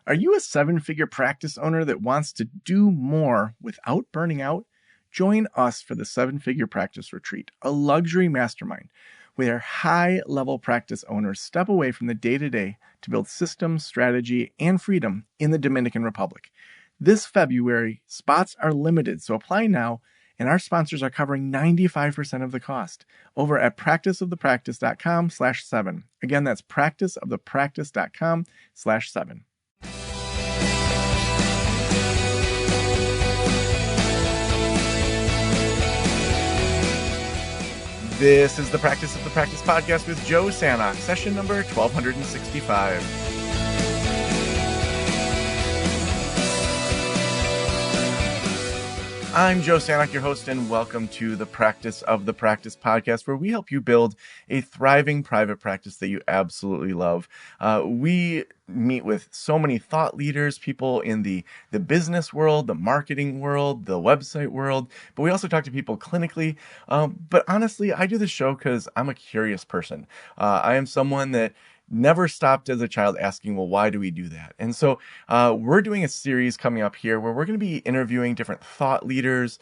Are you a seven-figure practice owner that wants to do more without burning out? Join us for the Seven-Figure Practice Retreat, a luxury mastermind where high-level practice owners step away from the day-to-day to build systems, strategy, and freedom in the Dominican Republic. This February, spots are limited, so apply now, and our sponsors are covering 95% of the cost over at practiceofthepractice.com/7. Again, that's practiceofthepractice.com/7. This is the Practice of the Practice podcast with Joe Sanok, session number 1265. I'm Joe Sanok, your host, and welcome to the Practice of the Practice podcast, where we help you build a thriving private practice that you absolutely love. We meet with so many thought leaders, people in the business world, the marketing world, the website world, but we also talk to people clinically. But honestly, I do this show because I'm a curious person. I am someone that never stopped as a child asking, well, why do we do that? And so we're doing a series coming up here where we're going to be interviewing different thought leaders,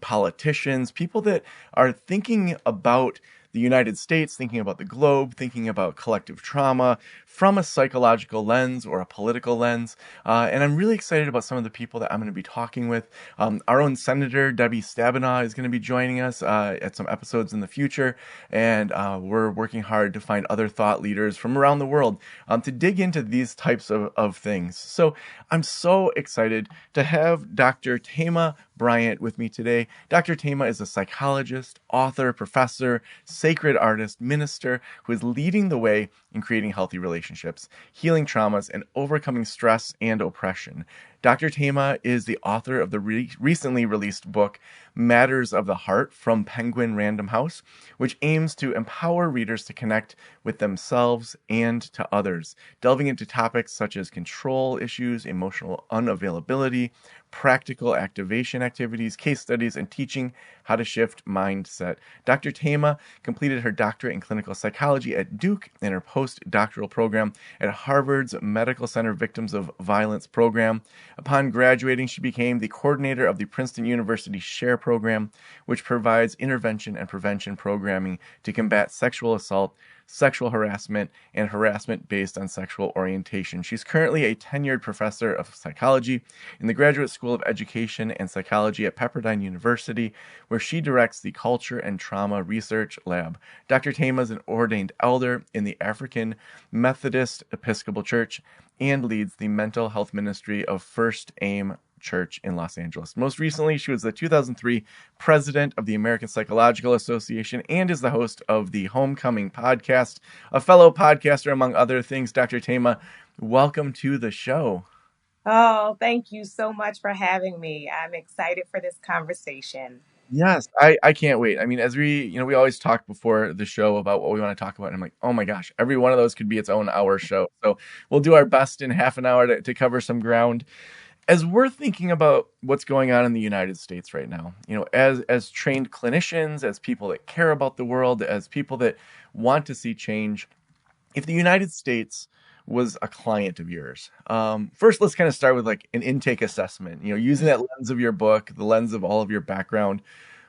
politicians, people that are thinking about the United States, thinking about the globe, thinking about collective trauma from a psychological lens or a political lens. And I'm really excited about some of the people that I'm going to be talking with. Our own Senator Debbie Stabenow is going to be joining us at some episodes in the future. And we're working hard to find other thought leaders from around the world to dig into these types of things. So I'm so excited to have Dr. Thema Bryant with me today. Dr. Thema is a psychologist, author, professor, sacred artist, minister who is leading the way in creating healthy relationships, healing traumas, and overcoming stress and oppression. Dr. Thema is the author of the recently released book, Matters of the Heart from Penguin Random House, which aims to empower readers to connect with themselves and to others, delving into topics such as control issues, emotional unavailability, practical activation activities, case studies, and teaching how to shift mindset. Dr. Thema completed her doctorate in clinical psychology at Duke and her postdoctoral program at Harvard's Medical Center Victims of Violence program. Upon graduating, she became the coordinator of the Princeton University SHARE program, which provides intervention and prevention programming to combat sexual assault, sexual harassment, and harassment based on sexual orientation. She's currently a tenured professor of psychology in the Graduate School of Education and Psychology at Pepperdine University, where she directs the Culture and Trauma Research Lab. Dr. Thema is an ordained elder in the African Methodist Episcopal Church and leads the mental health ministry of First Aim Church in Los Angeles. Most recently, she was the 2003 president of the American Psychological Association and is the host of the Homecoming podcast, a fellow podcaster, among other things. Dr. Thema, welcome to the show. Oh, thank you so much for having me. I'm excited for this conversation. Yes, I can't wait. I mean, as we always talk before the show about what we want to talk about. And I'm like, oh my gosh, every one of those could be its own hour show. So we'll do our best in half an hour to cover some ground. As we're thinking about what's going on in the United States right now, as trained clinicians, as people that care about the world, as people that want to see change, if the United States was a client of yours, first, let's kind of start with like an intake assessment, using that lens of your book, the lens of all of your background.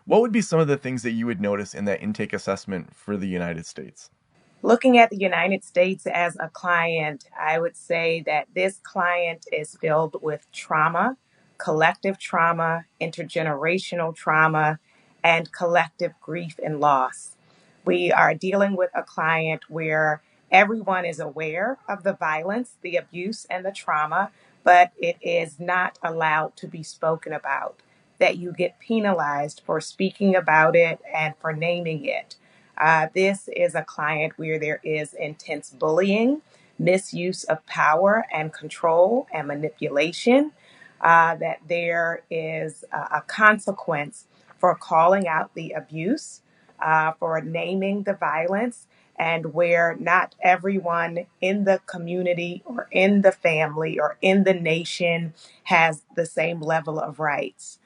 What would be some of the things that you would notice in that intake assessment for the United States? Looking at the United States as a client, I would say that this client is filled with trauma, collective trauma, intergenerational trauma, and collective grief and loss. We are dealing with a client where everyone is aware of the violence, the abuse, and the trauma, but it is not allowed to be spoken about, that you get penalized for speaking about it and for naming it. This is a client where there is intense bullying, misuse of power and control and manipulation, that there is a consequence for calling out the abuse, for naming the violence, and where not everyone in the community or in the family or in the nation has the same level of rights.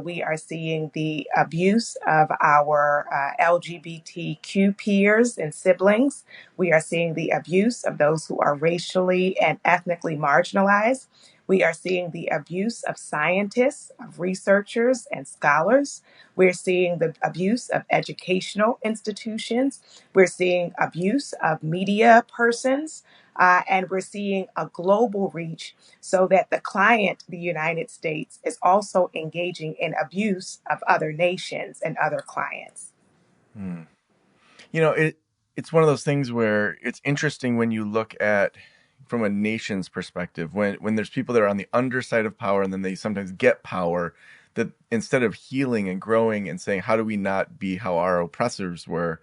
We are seeing the abuse of our LGBTQ peers and siblings. We are seeing the abuse of those who are racially and ethnically marginalized. We are seeing the abuse of scientists, of researchers, and scholars. We're seeing the abuse of educational institutions. We're seeing abuse of media persons. And we're seeing a global reach so that the client, the United States, is also engaging in abuse of other nations and other clients. Hmm. It's one of those things where it's interesting when you look at from a nation's perspective, when there's people that are on the underside of power and then they sometimes get power, that instead of healing and growing and saying, how do we not be how our oppressors were,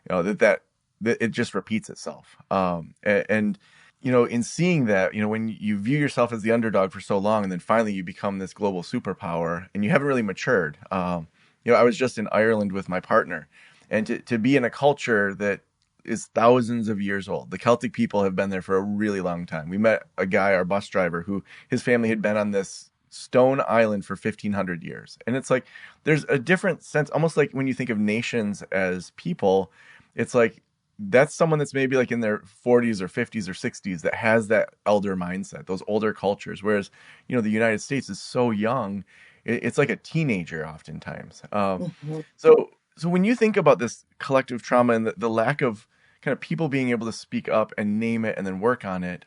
that it just repeats itself. And in seeing that, when you view yourself as the underdog for so long, and then finally you become this global superpower, and you haven't really matured. I was just in Ireland with my partner, and to be in a culture that is thousands of years old. The Celtic people have been there for a really long time. We met a guy, our bus driver, who his family had been on this stone island for 1500 years. And it's like there's a different sense, almost like when you think of nations as people, it's like that's someone that's maybe like in their 40s or 50s or 60s that has that elder mindset, those older cultures. Whereas, the United States is so young, it's like a teenager oftentimes. Mhm. So when you think about this collective trauma and the lack of kind of people being able to speak up and name it and then work on it,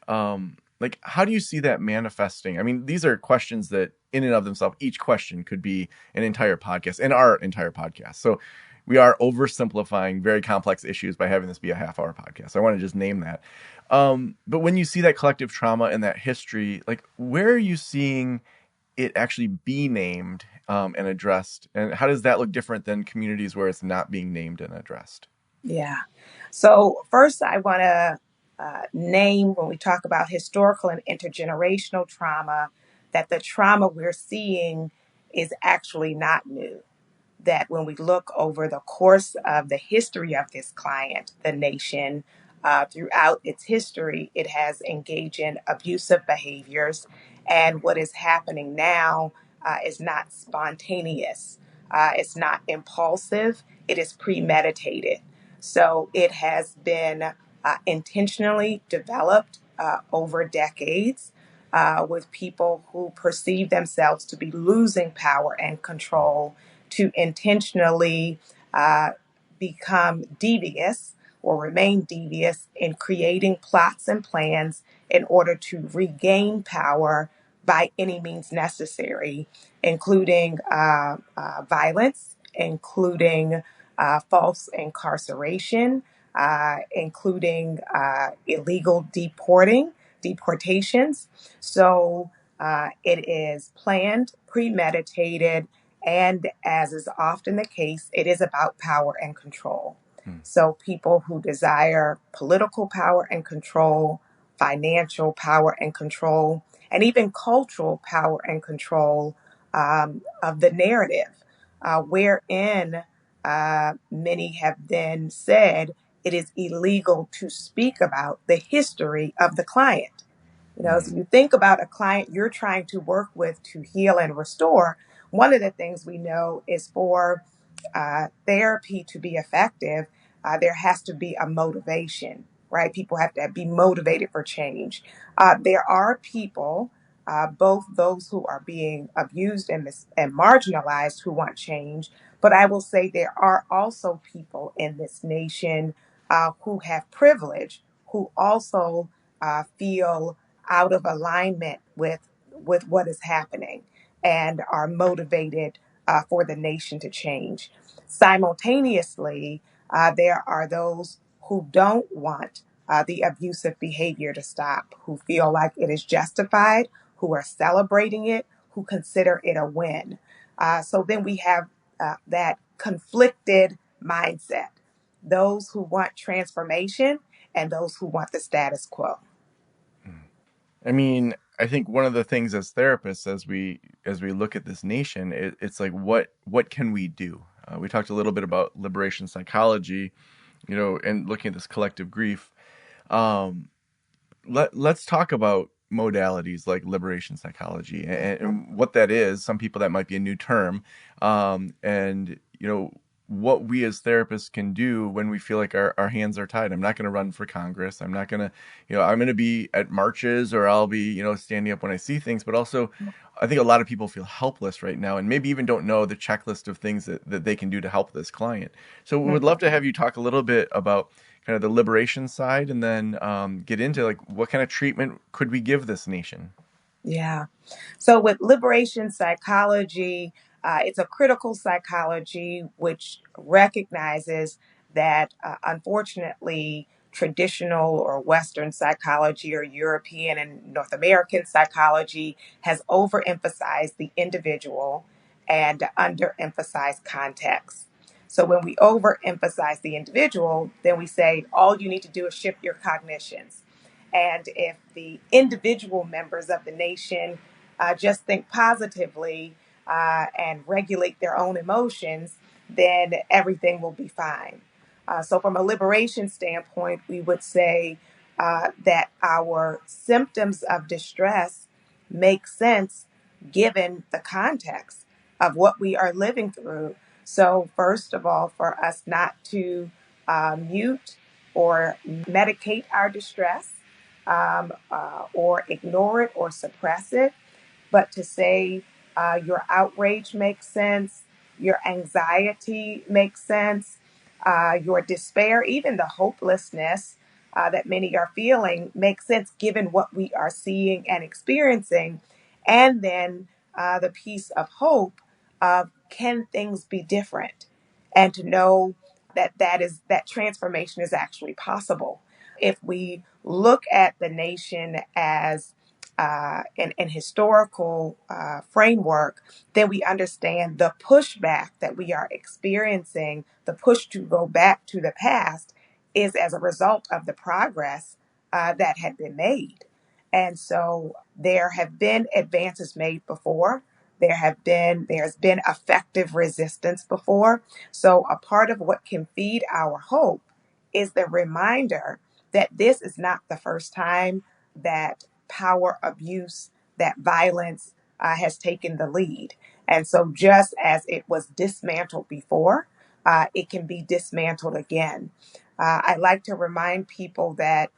like how do you see that manifesting? I mean, these are questions that in and of themselves, each question could be an entire podcast and our entire podcast. So we are oversimplifying very complex issues by having this be a half-hour podcast. I want to just name that. But when you see that collective trauma and that history, like where are you seeing it actually be named and addressed? And how does that look different than communities where it's not being named and addressed? Yeah. So, first, I want to name when we talk about historical and intergenerational trauma that the trauma we're seeing is actually not new. That when we look over the course of the history of this client, the nation, throughout its history, it has engaged in abusive behaviors. And what is happening now is not spontaneous, it's not impulsive, it is premeditated. So it has been intentionally developed over decades. With people who perceive themselves to be losing power and control to intentionally uh, become devious or remain devious in creating plots and plans in order to regain power by any means necessary, including violence, including false incarceration, including illegal deportations. So it is planned, premeditated, and as is often the case, it is about power and control. Hmm. So people who desire political power and control, financial power and control, and even cultural power and control of the narrative, wherein many have then said it is illegal to speak about the history of the client. As Hmm. you think about a client you're trying to work with to heal and restore, one of the things we know is for therapy to be effective, there has to be a motivation, right? People have to be motivated for change. There are people, both those who are being abused and marginalized, who want change. But I will say there are also people in this nation who have privilege, who also feel out of alignment with what is happening and are motivated for the nation to change. Simultaneously, there are those who don't want the abusive behavior to stop, who feel like it is justified, who are celebrating it, who consider it a win. So then we have that conflicted mindset, those who want transformation and those who want the status quo. I mean, I think one of the things as therapists, as we look at this nation, it's like what can we do? We talked a little bit about liberation psychology, and looking at this collective grief. Um, let's talk about modalities like liberation psychology, and what that is. Some people that might be a new term, and what we as therapists can do when we feel like our hands are tied. I'm not going to run for Congress. I'm not going to, I'm going to be at marches, or I'll be, standing up when I see things. But also, I think a lot of people feel helpless right now, and maybe even don't know the checklist of things that they can do to help this client. So we would love to have you talk a little bit about kind of the liberation side, and then get into like what kind of treatment could we give this nation. Yeah. So with liberation psychology, it's a critical psychology which recognizes that unfortunately, traditional or Western psychology or European and North American psychology has overemphasized the individual and underemphasized context. So when we overemphasize the individual, then we say all you need to do is shift your cognitions. And if the individual members of the nation just think positively and regulate their own emotions, then everything will be fine. So, from a liberation standpoint, we would say that our symptoms of distress make sense given the context of what we are living through. So, first of all, for us not to mute or medicate our distress, or ignore it or suppress it, but to say your outrage makes sense, your anxiety makes sense, your despair, even the hopelessness that many are feeling makes sense given what we are seeing and experiencing. And then the piece of hope of can things be different? And to know that that transformation is actually possible. If we look at the nation as an historical framework, then we understand the pushback that we are experiencing, the push to go back to the past, is as a result of the progress that had been made. And so there have been advances made before. There's been effective resistance before. So a part of what can feed our hope is the reminder that this is not the first time that power abuse, that violence has taken the lead. And so, just as it was dismantled before, it can be dismantled again. I like to remind people that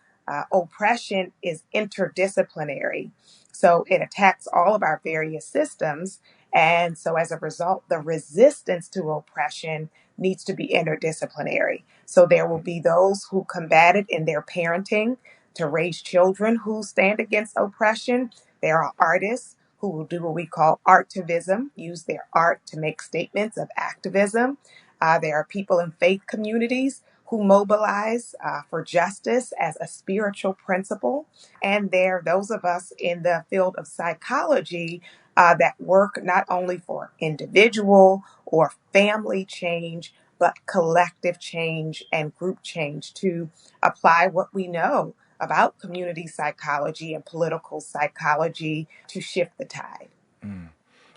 oppression is interdisciplinary. So, it attacks all of our various systems. And so, as a result, the resistance to oppression needs to be interdisciplinary. So, there will be those who combat it in their parenting to raise children who stand against oppression. There are artists who will do what we call artivism, use their art to make statements of activism. There are people in faith communities who mobilize for justice as a spiritual principle. And there are those of us in the field of psychology that work not only for individual or family change, but collective change and group change to apply what we know about community psychology and political psychology to shift the tide. Mm.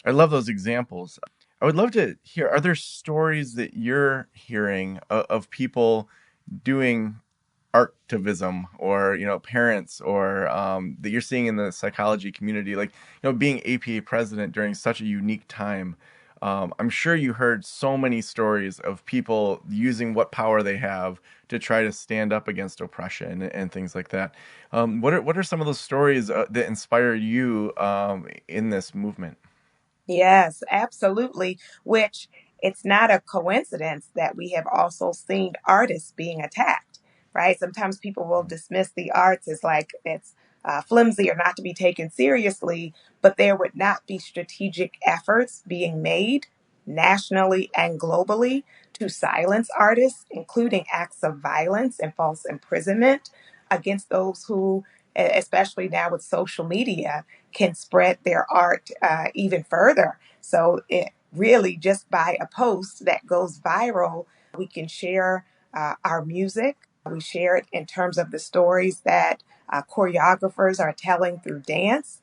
I love those examples. I would love to hear, are there stories that you're hearing of people doing artivism, or parents, or that you're seeing in the psychology community, like being APA president during such a unique time? I'm sure you heard so many stories of people using what power they have to try to stand up against oppression and things like that. What are some of those stories that inspire you in this movement? Yes, absolutely. Which it's not a coincidence that we have also seen artists being attacked, right? Sometimes people will dismiss the arts as like it's flimsy or not to be taken seriously, but there would not be strategic efforts being made nationally and globally to silence artists, including acts of violence and false imprisonment against those who, especially now with social media, can spread their art even further. So it really just by a post that goes viral, we can share our music. We share it in terms of the stories that choreographers are telling through dance.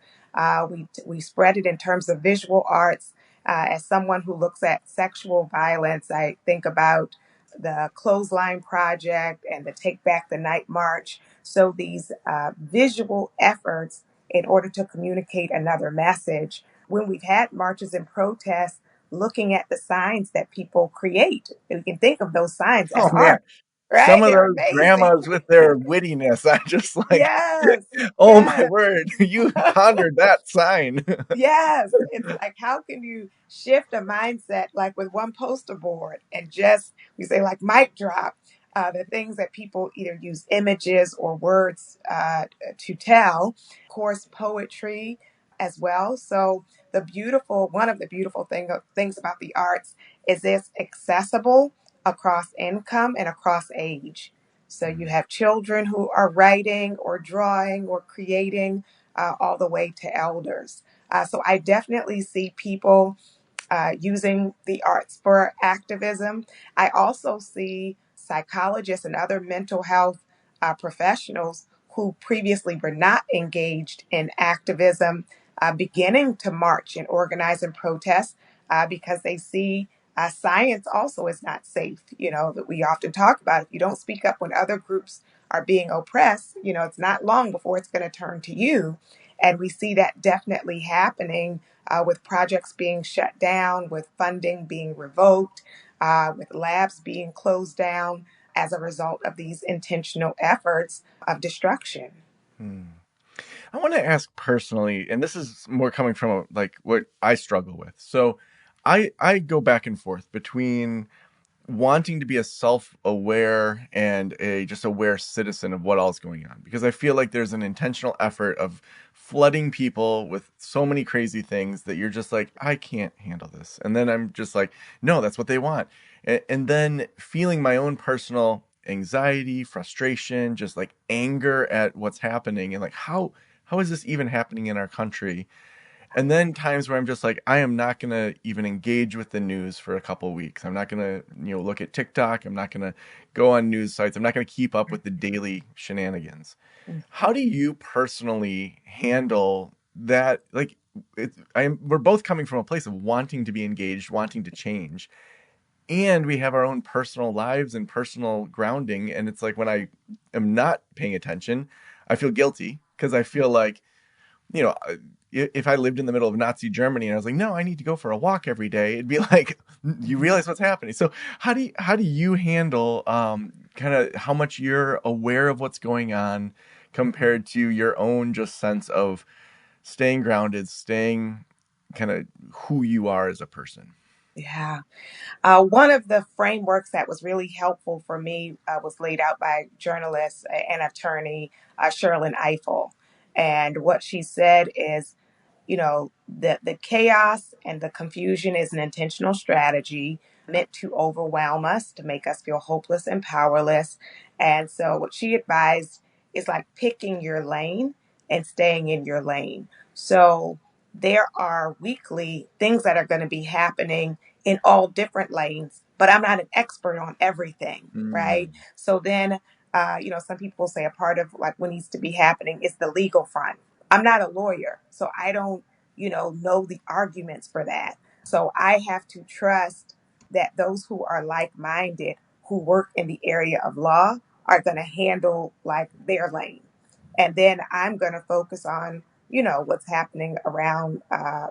We spread it in terms of visual arts. As someone who looks at sexual violence, I think about the Clothesline Project and the Take Back the Night March. So these visual efforts in order to communicate another message. When we've had marches and protests, looking at the signs that people create, we can think of those signs as Oh man, art, some right? of They're those amazing. grandmas with their wittiness, I just like, Yes, oh my yes. word, you pondered that sign. Yes, it's like how can you shift a mindset like with one poster board and just we say like mic drop the things that people either use images or words to tell. Of course, poetry as well. So the beautiful one of the beautiful things about the arts is it's accessible across income and across age. So you have children who are writing or drawing or creating all the way to elders. So I definitely see people using the arts for activism. I also see psychologists and other mental health professionals who previously were not engaged in activism beginning to march and organize and protest because they see science also is not safe. You know, that we often talk about if you don't speak up when other groups are being oppressed, you know, it's not long before it's going to turn to you. And we see that definitely happening with projects being shut down, with funding being revoked, with labs being closed down as a result of these intentional efforts of destruction. Hmm. I want to ask personally, and this is more coming from like what I struggle with. So I go back and forth between wanting to be a self-aware and a just aware citizen of what all's going on, because I feel like there's an intentional effort of flooding people with so many crazy things that you're just like, I can't handle this, and then I'm just like, no, that's what they want. And then feeling my own personal anxiety, frustration, just like anger at what's happening, and like how is this even happening in our country? And then times where I'm just like, I am not going to even engage with the news for a couple of weeks. I'm not going to, look at TikTok. I'm not going to go on news sites. I'm not going to keep up with the daily shenanigans. How do you personally handle that? Like, we're both coming from a place of wanting to be engaged, wanting to change, and we have our own personal lives and personal grounding. And it's like when I am not paying attention, I feel guilty because I feel like, you know, if I lived in the middle of Nazi Germany and I was like, no, I need to go for a walk every day, it'd be like, you realize what's happening. So how do you handle kind of how much you're aware of what's going on compared to your own just sense of staying grounded, staying kind of who you are as a person? Yeah. One of the frameworks that was really helpful for me was laid out by journalist and attorney Sherlyn Eiffel. And what she said is, you know, the chaos and the confusion is an intentional strategy meant to overwhelm us, to make us feel hopeless and powerless. And so what she advised is like picking your lane and staying in your lane. So there are weekly things that are going to be happening in all different lanes, but I'm not an expert on everything, right? Mm, So then, some people say a part of like what needs to be happening is the legal front. I'm not a lawyer, so I don't, know the arguments for that. So I have to trust that those who are like-minded, who work in the area of law, are going to handle like their lane. And then I'm going to focus on, what's happening around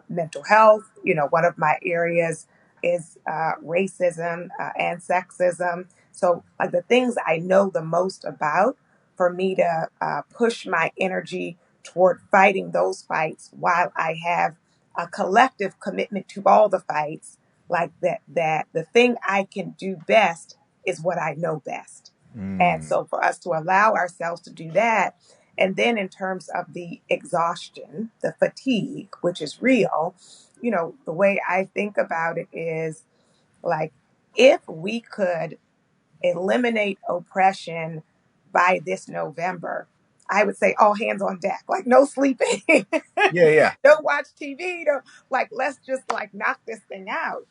mental health. One of my areas is racism and sexism. So, like the things I know the most about, for me to push my energy toward fighting those fights while I have a collective commitment to all the fights, like that the thing I can do best is what I know best. And mm, so for us to allow ourselves to do that, and then in terms of the exhaustion, the fatigue, which is real, the way I think about it is like if we could eliminate oppression by this November, I would say all hands on deck, like no sleeping, yeah, yeah. don't watch TV, don't like, let's just like knock this thing out.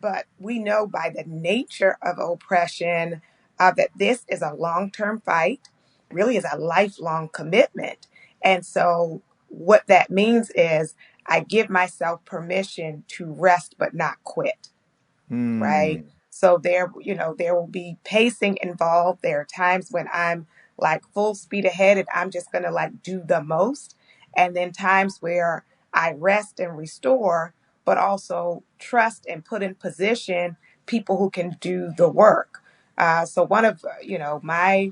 But we know by the nature of oppression that this is a long term fight, really is a lifelong commitment. And so what that means is I give myself permission to rest but not quit, right? Mm, So there will be pacing involved. There are times when I'm like full speed ahead and I'm just going to like do the most. and then times where I rest and restore, but also trust and put in position people who can do the work. So one of my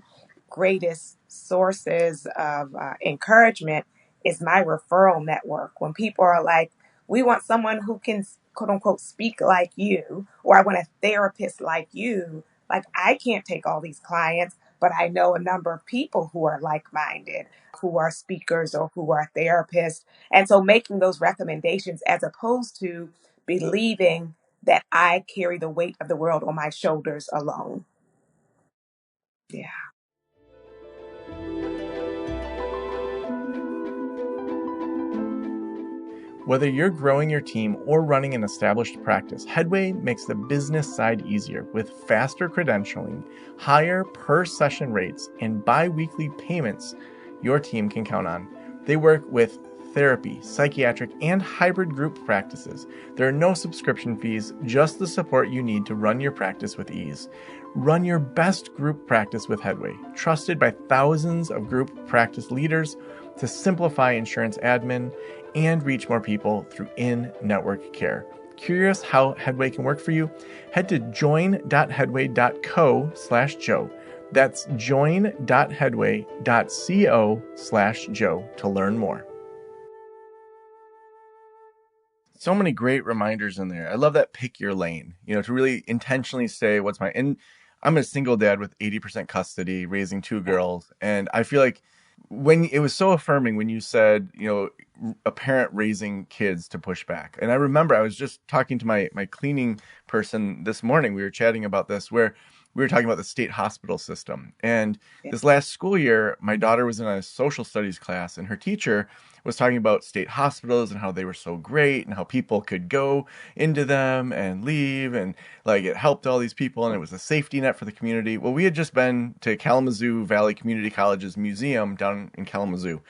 greatest sources of encouragement is my referral network. When people are like, we want someone who can quote unquote speak like you, or I want a therapist like you. Like, I can't take all these clients, but I know a number of people who are like minded, who are speakers or who are therapists. And so making those recommendations as opposed to believing that I carry the weight of the world on my shoulders alone. Yeah. Whether you're growing your team or running an established practice, Headway makes the business side easier with faster credentialing, higher per session rates, and bi weekly payments your team can count on. They work with therapy, psychiatric, and hybrid group practices. There are no subscription fees, just the support you need to run your practice with ease. Run your best group practice with Headway, trusted by thousands of group practice leaders to simplify insurance admin and reach more people through in-network care. Curious how Headway can work for you? Head to join.headway.co/Joe. That's join.headway.co/Joe to learn more. So many great reminders in there. I love that pick your lane, to really intentionally say and I'm a single dad with 80% custody, raising two Yeah. girls. And I feel like when it was so affirming when you said, a parent raising kids to push back. And I remember I was just talking to my cleaning person this morning. We were chatting about this where we were talking about the state hospital system. And Yeah. this last school year, my daughter was in a social studies class and her teacher was talking about state hospitals and how they were so great and how people could go into them and leave and like it helped all these people and it was a safety net for the community. Well, we had just been to Kalamazoo Valley Community College's museum down in Kalamazoo,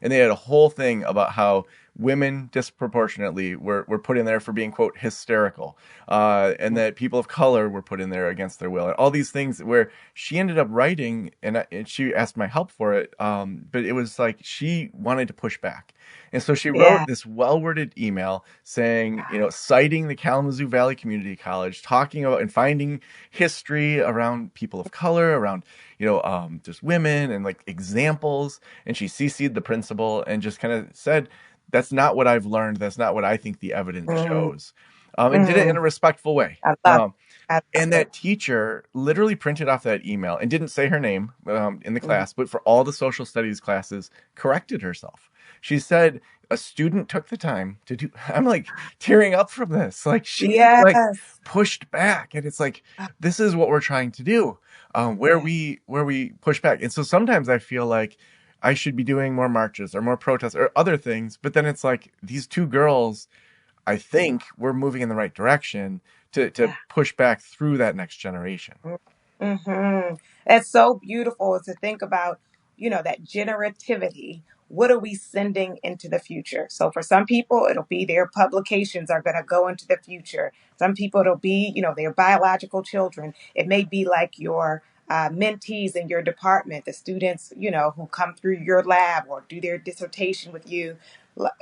and they had a whole thing about how women disproportionately were put in there for being, quote, hysterical, and that people of color were put in there against their will, and all these things where she ended up writing, and she asked my help for it, but it was like she wanted to push back. And so she wrote Yeah. this well-worded email saying, citing the Kalamazoo Valley Community College, talking about and finding history around people of color, around, just women and like examples. And she CC'd the principal and just kind of said, that's not what I've learned. That's not what I think the evidence Mm, shows. And did it in mm. a respectful way. I love it. I love And it. that teacher literally printed off that email and didn't say her name in the Mm. class, but for all the social studies classes, corrected herself. She said a student took the time to do. I'm like tearing up from this. Like she like Yes. pushed back, and it's like this is what we're trying to do. Where Yeah. we push back, and so sometimes I feel like I should be doing more marches or more protests or other things, but then it's like these two girls I think we're moving in the right direction to Yeah. push back through that next generation. Mm-hmm. It's so beautiful to think about, that generativity. What are we sending into the future? So for some people, it'll be their publications are going to go into the future. Some people, it'll be, their biological children. It may be like your mentees in your department, the students, who come through your lab or do their dissertation with you.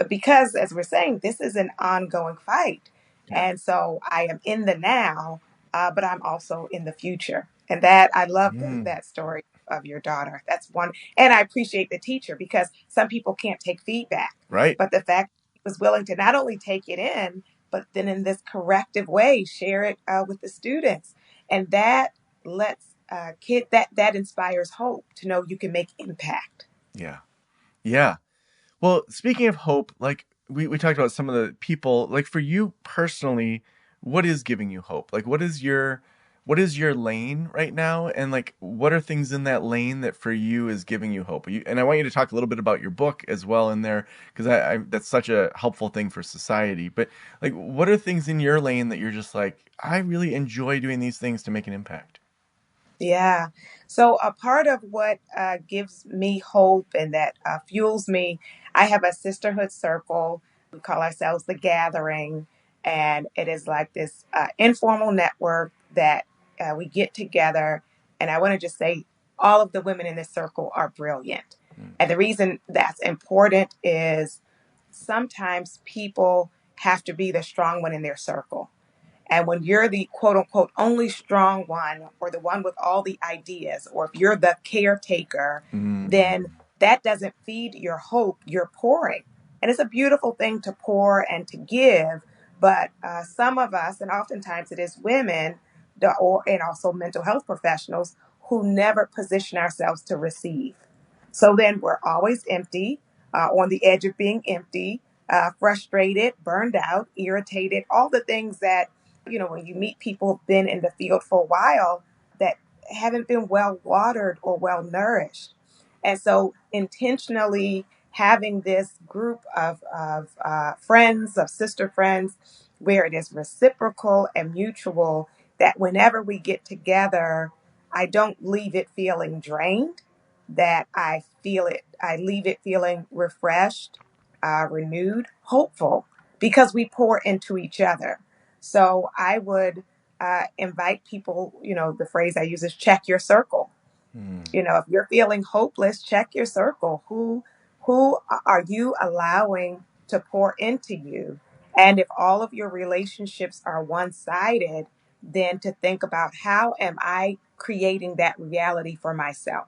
Because as we're saying, this is an ongoing fight. Yeah. And so I am in the now, but I'm also in the future. And that I love Mm, that story of your daughter. That's one. And I appreciate the teacher because some people can't take feedback. right. But the fact he was willing to not only take it in, but then in this corrective way, share it with the students. And that lets that inspires hope to know you can make impact. Yeah. Yeah. Well, speaking of hope, like we talked about some of the people, like for you personally, what is giving you hope? Like what is your lane right now? And like what are things in that lane that for you is giving you hope? And I want you to talk a little bit about your book as well in there, because I that's such a helpful thing for society. But like what are things in your lane that you're just like, I really enjoy doing these things to make an impact? Yeah. So a part of what gives me hope and that fuels me, I have a sisterhood circle. We call ourselves the Gathering, and it is like this informal network that we get together. And I want to just say, all of the women in this circle are brilliant. And the reason that's important is sometimes people have to be the strong one in their circle. And when you're the quote unquote only strong one or the one with all the ideas, or if you're the caretaker, Mm. then that doesn't feed your hope. You're pouring. And it's a beautiful thing to pour and to give. But some of us, and oftentimes it is women, and also mental health professionals, who never position ourselves to receive. So then we're always empty, on the edge of being empty, frustrated, burned out, irritated, all the things that, when you meet people who've been in the field for a while that haven't been well watered or well nourished. And so intentionally having this group of friends, of sister friends, where it is reciprocal and mutual, that whenever we get together, I don't leave it feeling drained, that I leave it feeling refreshed, renewed, hopeful, because we pour into each other. So I would invite people, the phrase I use is check your circle. Mm. If you're feeling hopeless, check your circle. Who are you allowing to pour into you? And if all of your relationships are one-sided, then to think about, how am I creating that reality for myself?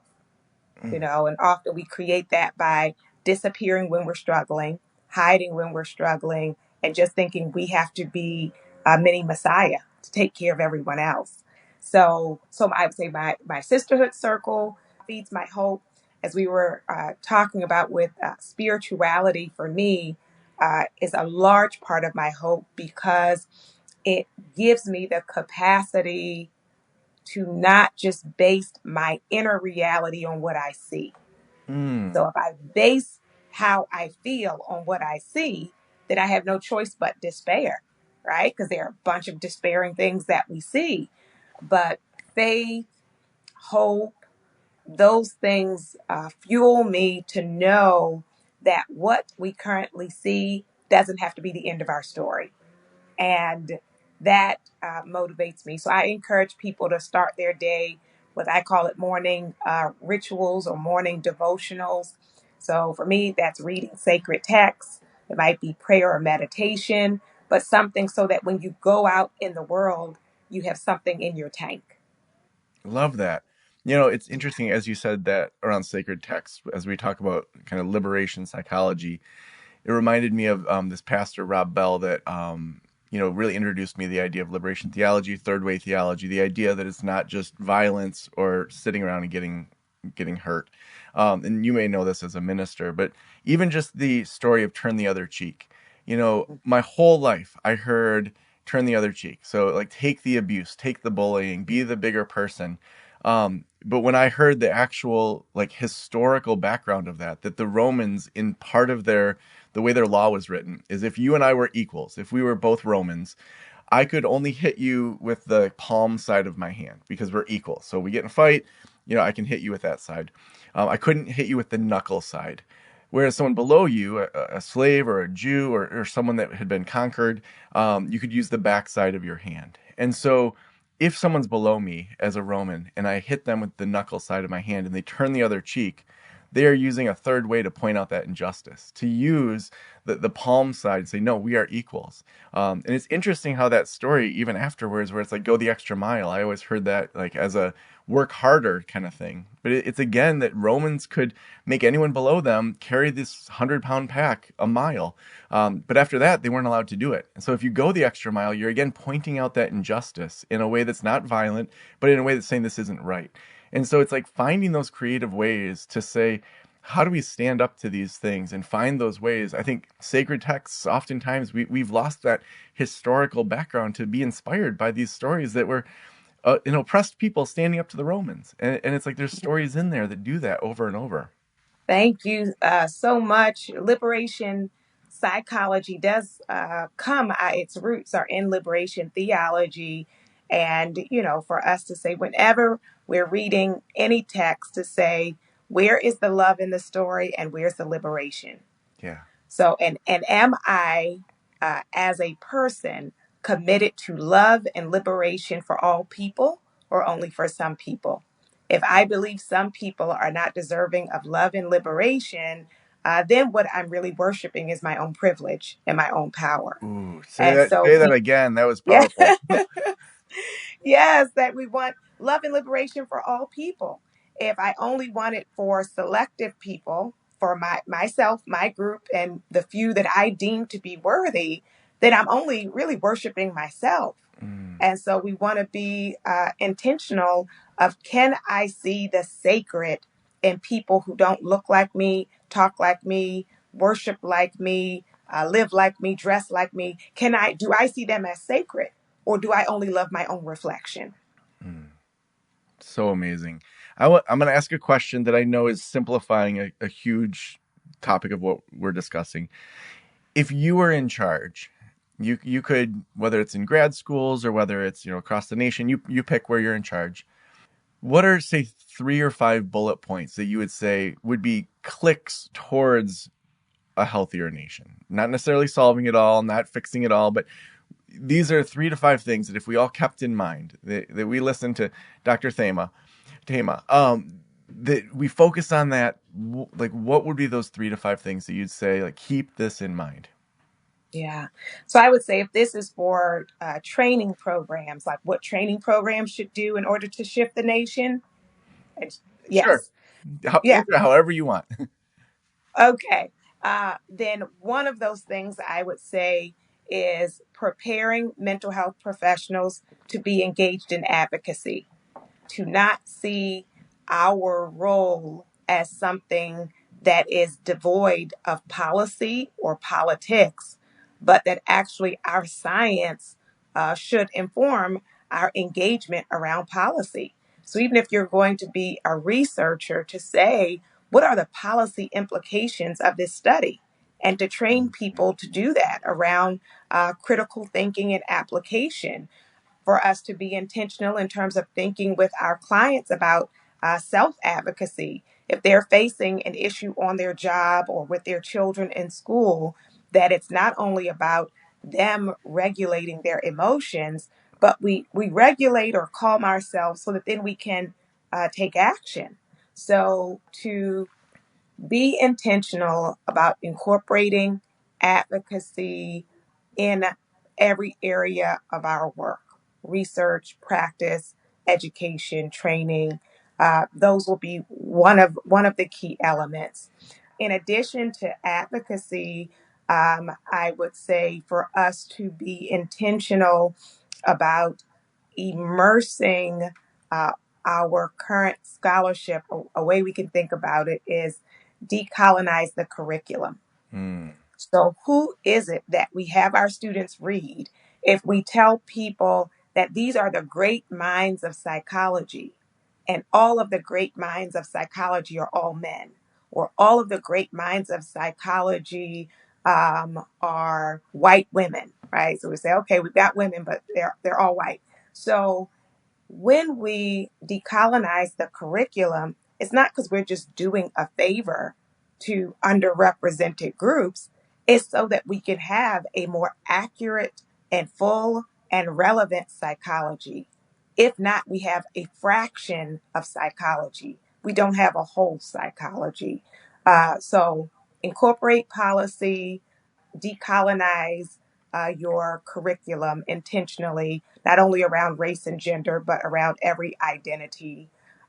And often we create that by disappearing when we're struggling, hiding when we're struggling, and just thinking we have to be a mini messiah to take care of everyone else. So I would say my sisterhood circle feeds my hope. As we were talking about with spirituality, for me, is a large part of my hope, because it gives me the capacity to not just base my inner reality on what I see. Mm. So if I base how I feel on what I see, then I have no choice but despair, right? Because there are a bunch of despairing things that we see. But faith, hope, those things fuel me to know that what we currently see doesn't have to be the end of our story. And that motivates me. So I encourage people to start their day with, I call it morning rituals or morning devotionals. So for me, that's reading sacred texts. It might be prayer or meditation, but something so that when you go out in the world, you have something in your tank. Love that. It's interesting as you said that around sacred texts, as we talk about kind of liberation psychology, it reminded me of this pastor Rob Bell that really introduced me to the idea of liberation theology, third way theology, the idea that it's not just violence or sitting around and getting hurt. And you may know this as a minister, but even just the story of turn the other cheek. My whole life I heard turn the other cheek. So like take the abuse, take the bullying, be the bigger person. But when I heard the actual like historical background of that the Romans in part of the way their law was written is if you and I were equals, if we were both Romans, I could only hit you with the palm side of my hand because we're equal. So we get in a fight, I can hit you with that side. I couldn't hit you with the knuckle side. Whereas someone below you, a slave or a Jew or someone that had been conquered, you could use the back side of your hand. And so if someone's below me as a Roman and I hit them with the knuckle side of my hand and they turn the other cheek, they are using a third way to point out that injustice, to use the palm side and say, no, we are equals. And it's interesting how that story, even afterwards, where it's like, go the extra mile. I always heard that like as a work harder kind of thing. But it's again that Romans could make anyone below them carry this 100-pound pack a mile. But after that, they weren't allowed to do it. And so if you go the extra mile, you're again pointing out that injustice in a way that's not violent, but in a way that's saying this isn't right. And so it's like finding those creative ways to say, how do we stand up to these things and find those ways? I think sacred texts, oftentimes we've lost that historical background to be inspired by these stories that were an oppressed people standing up to the Romans. And it's like there's stories in there that do that over and over. Thank you so much. Liberation psychology does its roots are in liberation theology. And, for us to say, whenever we're reading any text, to say, where is the love in the story and where's the liberation? Yeah. So, and am I, as a person, committed to love and liberation for all people or only for some people? If I believe some people are not deserving of love and liberation, then what I'm really worshiping is my own privilege and my own power. Ooh, And so say that we, again. That was yeah, powerful. yes, that we want love and liberation for all people. If I only want it for selective people, for myself, my group, and the few that I deem to be worthy, then I'm only really worshiping myself. Mm, And so we want to be intentional of, can I see the sacred in people who don't look like me, talk like me, worship like me, live like me, dress like me? Do I see them as sacred, or do I only love my own reflection? mm. So amazing. I'm going to ask a question that I know is simplifying a huge topic of what we're discussing. If you were in charge, you could, whether it's in grad schools or whether it's, across the nation, you pick where you're in charge. What are, say, 3 or 5 bullet points that you would say would be clicks towards a healthier nation? Not necessarily solving it all, not fixing it all, but these are 3 to 5 things that if we all kept in mind, that we listen to Dr. Thema, that we focus on that, like what would be those 3 to 5 things that you'd say, like, keep this in mind? Yeah. So I would say, if this is for training programs, like what training programs should do in order to shift the nation. Sure. Yes. Yeah. Answer however you want. Okay. Then one of those things I would say is preparing mental health professionals to be engaged in advocacy, to not see our role as something that is devoid of policy or politics, but that actually our science should inform our engagement around policy. So even if you're going to be a researcher, to say, what are the policy implications of this study? And to train people to do that around critical thinking and application, for us to be intentional in terms of thinking with our clients about self advocacy. If they're facing an issue on their job or with their children in school, that it's not only about them regulating their emotions, but we regulate or calm ourselves so that then we can take action. So to be intentional about incorporating advocacy in every area of our work: research, practice, education, training. Those will be one of the key elements. In addition to advocacy, I would say for us to be intentional about immersing uh, our current scholarship. A way we can think about it is decolonize the curriculum. Hmm. So, who is it that we have our students read? If we tell people that these are the great minds of psychology, and all of the great minds of psychology are all men, or all of the great minds of psychology are white women, right? So we say, okay, we've got women, but they're all white. So when we decolonize the curriculum, it's not because we're just doing a favor to underrepresented groups. It's so that we can have a more accurate and full and relevant psychology. If not, we have a fraction of psychology. We don't have a whole psychology. So incorporate policy, decolonize your curriculum intentionally, not only around race and gender, but around every identity.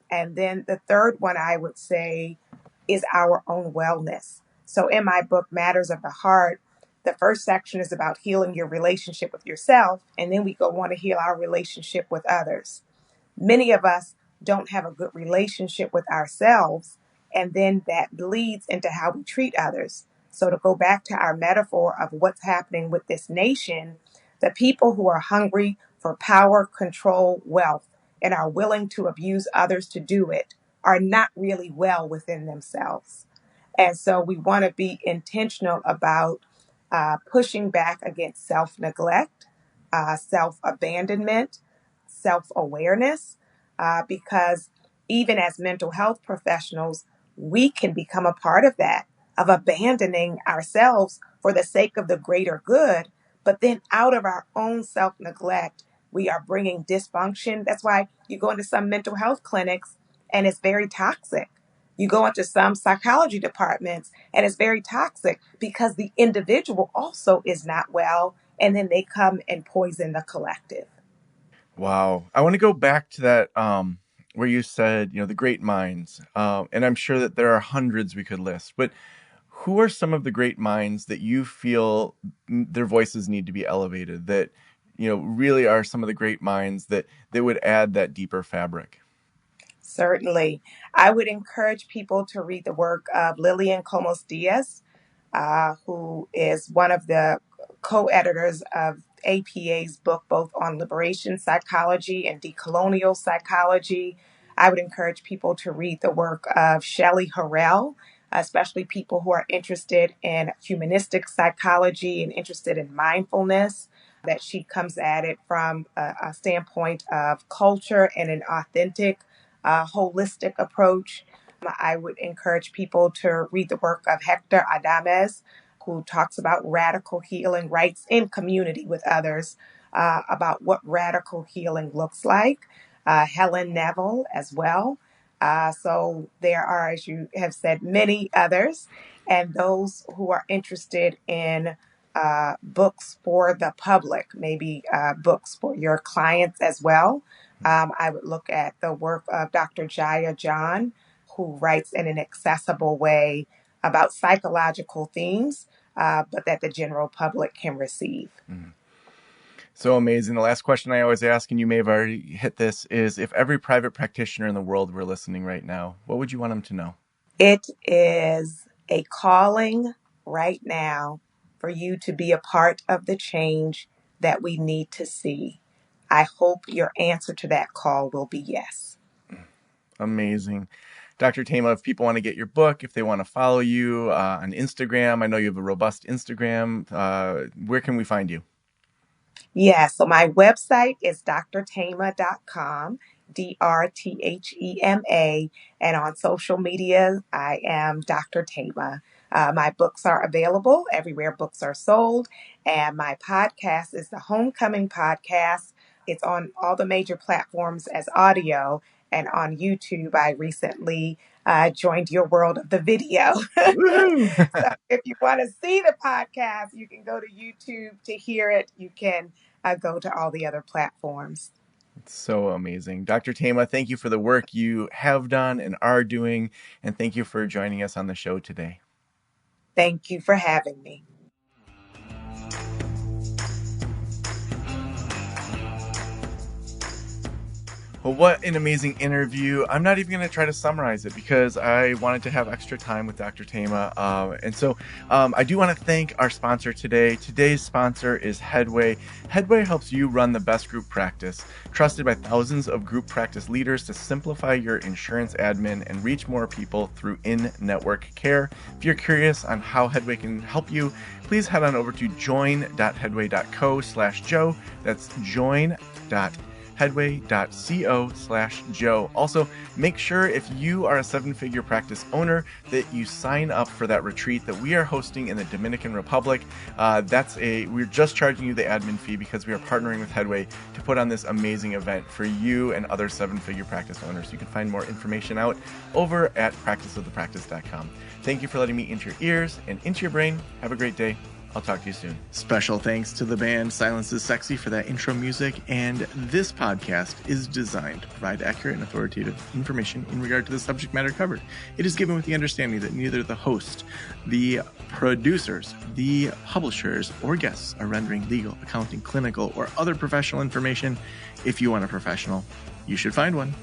And then the third one I would say is our own wellness. So in my book, Matters of the Heart, the first section is about healing your relationship with yourself. And then we go on to heal our relationship with others. Many of us don't have a good relationship with ourselves, and then that bleeds into how we treat others. So, to go back to our metaphor of what's happening with this nation, the people who are hungry for power, control, wealth, and are willing to abuse others to do it are not really well within themselves. And so we want to be intentional about pushing back against self neglect, self abandonment, self awareness, because even as mental health professionals, we can become a part of that, of abandoning ourselves for the sake of the greater good. But then out of our own self neglect, we are bringing dysfunction. That's why you go into some mental health clinics and it's very toxic. You go into some psychology departments and it's very toxic because the individual also is not well, and then they come and poison the collective. Wow. I want to go back to that where you said, the great minds. And I'm sure that there are hundreds we could list, but who are some of the great minds that you feel their voices need to be elevated, that, really are some of the great minds that would add that deeper fabric? Certainly. I would encourage people to read the work of Lillian Comos Diaz, who is one of the co editors of APA's book, both on liberation psychology and decolonial psychology. I would encourage people to read the work of Shelley Harrell, especially people who are interested in humanistic psychology and interested in mindfulness, that she comes at it from a standpoint of culture and an authentic, holistic approach. I would encourage people to read the work of Hector Adames, who talks about radical healing, writes in community with others about what radical healing looks like. Helen Neville as well. So there are, as you have said, many others. And those who are interested in books for the public, maybe books for your clients as well. I would look at the work of Dr. Jaya John, who writes in an accessible way about psychological themes, but that the general public can receive. Mm. So amazing. The last question I always ask, and you may have already hit this, is if every private practitioner in the world were listening right now, what would you want them to know? It is a calling right now for you to be a part of the change that we need to see. I hope your answer to that call will be yes. Amazing. Dr. Thema, if people want to get your book, if they want to follow you on Instagram, I know you have a robust Instagram. Where can we find you? Yeah, so my website is drthema.com, DRTHEMA, and on social media, I am Dr. Thema. My books are available everywhere books are sold, and my podcast is the Homecoming Podcast. It's on all the major platforms as audio, and on YouTube, I recently joined your world of the video. So if you want to see the podcast, you can go to YouTube to hear it. You can go to all the other platforms. It's so amazing. Dr. Thema, thank you for the work you have done and are doing, and thank you for joining us on the show today. Thank you for having me. Well, what an amazing interview. I'm not even going to try to summarize it because I wanted to have extra time with Dr. Thema. And so I do want to thank our sponsor today. Today's sponsor is Headway. Headway helps you run the best group practice, trusted by thousands of group practice leaders to simplify your insurance admin and reach more people through in-network care. If you're curious on how Headway can help you, please head on over to join.headway.co/Joe. That's join.headway.co/Joe. Also, make sure if you are a seven-figure practice owner that you sign up for that retreat that we are hosting in the Dominican Republic. We're just charging you the admin fee because we are partnering with Headway to put on this amazing event for you and other seven-figure practice owners. You can find more information out over at practiceofthepractice.com. Thank you for letting me into your ears and into your brain. Have a great day. I'll talk to you soon. Special thanks to the band Silence is Sexy for that intro music, and this podcast is designed to provide accurate and authoritative information in regard to the subject matter covered. It is given with the understanding that neither the host, the producers, the publishers, or guests are rendering legal, accounting, clinical, or other professional information. If you want a professional, you should find one.